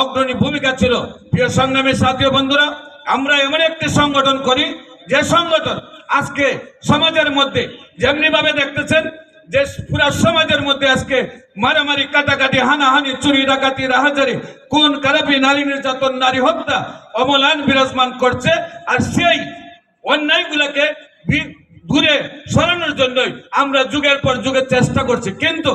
অগ্রণী ভূমিকা ছিল। প্রিয় সংগ্রামী সাথী বন্ধুরা, আমরা এমন একটি সংগঠন করি যে সংগঠন আজকে সমাজের মধ্যে যেমনি ভাবে দেখতেছেন যে পুরা সমাজের মধ্যে আজকে মারামারি, কাটাকাটি, হানাহানি, চুরি, ডাকাতি, রাহাজারি, খুন, খারাপি, নারী নির্যাতন, নারী হত্যা অমলান বিরাজমান করছে। আর সেই অন্যায়গুলোকে দূরে সরানোর জন্যই আমরা যুগের পর যুগের চেষ্টা করছি। কিন্তু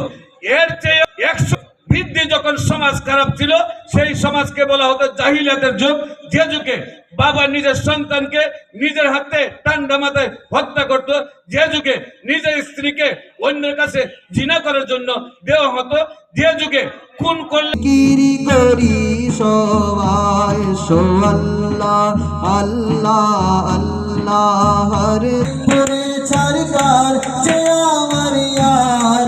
এর চেয়ে 100 বৃদ্ধি যখন সমাজ খারাপ ছিল, সেই সমাজকে বলা হতো জাহিলিয়াতের যুগ। যে যুগে বাবা নিজের সন্তানকে নিজের হাতে টান্ডা মাথায় হত্যা করত, যে যুগে নিজের স্ত্রীকে অন্যের কাছে জিনা করার জন্য দেওয়া হতো, যে যুগে খুন করলে কিরি করি সবাই আল্লাহ আল্লাহ আল্লাহ রে করে সরকার যে আমার ইয়া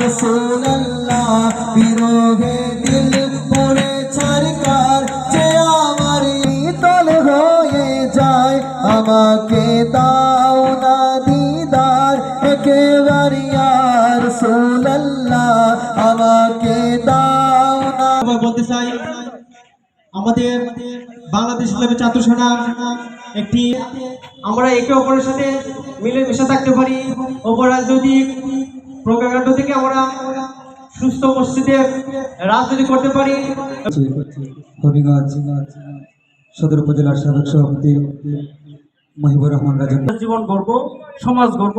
রাসূলুল্লাহ বিরহে দিল করে সরকার যে আমার তল হয়ে যায় আমাকে দাও না দিদার একেবারে ইয়া রাসূলুল্লাহ আমাকে দাও না। বলতে চাই আমাদের বাংলাদেশ ইসলামী ছাত্র সেনা একটি, আমরা একে অপরের সাথে মিলে মিশে থাকতে পারি। অপরাজনৈতিক প্রোপাগান্ডা থেকে আমরা সুস্থ মসজিদে রাজনীতি করতে পারি। হবিগঞ্জ সদর উপজেলার সাবেক সভাপতি মহিবুর রহমান রাজন। জীবন গড়ব, সমাজ গড়ব,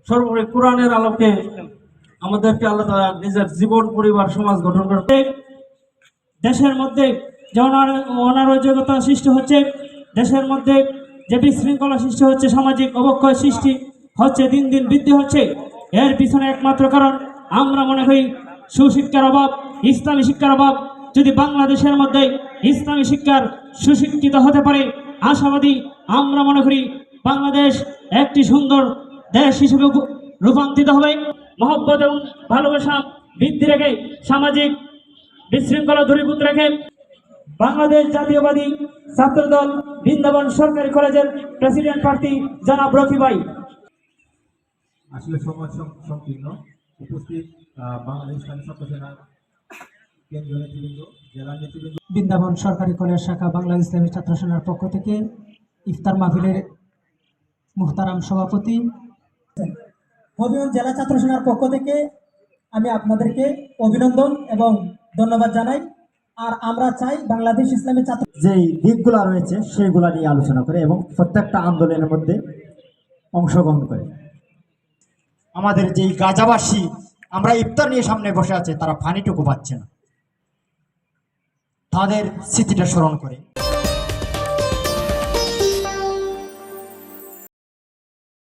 সর্বোপরি কোরআনের আলোকে আমাদেরকে আল্লাহ তাআলা নিজের জীবন, পরিবার, সমাজ গঠন করতে। দেশের মধ্যে যে অনারোগ্যতা সৃষ্টি হচ্ছে, দেশের মধ্যে যে বিশৃঙ্খলা সৃষ্টি হচ্ছে, সামাজিক অবক্ষয় সৃষ্টি হচ্ছে, দিন দিন বৃদ্ধি হচ্ছে, এর পিছনে একমাত্র কারণ আমরা মনে করি সুশিক্ষার অভাব, ইসলামী শিক্ষার অভাব। যদি বাংলাদেশের মধ্যে ইসলামী শিক্ষার সুশিক্ষিত হতে পারে, আশাবাদী আমরা মনে করি বাংলাদেশ একটি সুন্দর দেশ হিসেবে রূপান্তরিত হবে। মহব্বত এবং ভালোবাসা বৃদ্ধি রেখে, সামাজিক বিশৃঙ্খলা দূরীভূত রেখে বাংলাদেশ জাতীয়বাদী ছাত্রদল বৃন্দাবন সরকারি কলেজের প্রেসিডেন্ট প্রার্থী জনাব রফি ভাই। আসলে সময় সংকীর্ণ। উপস্থিত বাংলাদেশ ইসলামী ছাত্র সেনা কেন্দ্রীয় নেতৃবৃন্দ, জেলা নেতৃবৃন্দ, বৃন্দাবন সরকারি কলেজ শাখা বাংলাদেশ ইসলামী ছাত্র সেনার পক্ষ থেকে ইফতার মাহফিলের মুহতারাম সভাপতি, হবিগঞ্জ জেলা ছাত্র সেনার পক্ষ থেকে আমি আপনাদেরকে অভিনন্দন এবং ধন্যবাদ জানাই। আর আমরা চাই বাংলাদেশ ইসলামী ছাত্র যেই দিকগুলো রয়েছে সেইগুলা নিয়ে আলোচনা করে এবং প্রত্যেকটা আন্দোলনের মধ্যে অংশগ্রহণ করে। আমাদের যেই গাজাবাসী আমরা ইফতার নিয়ে সামনে বসে আছে, তারা পানিটুকু পাচ্ছে না, তাদের স্মৃতিটা স্মরণ করে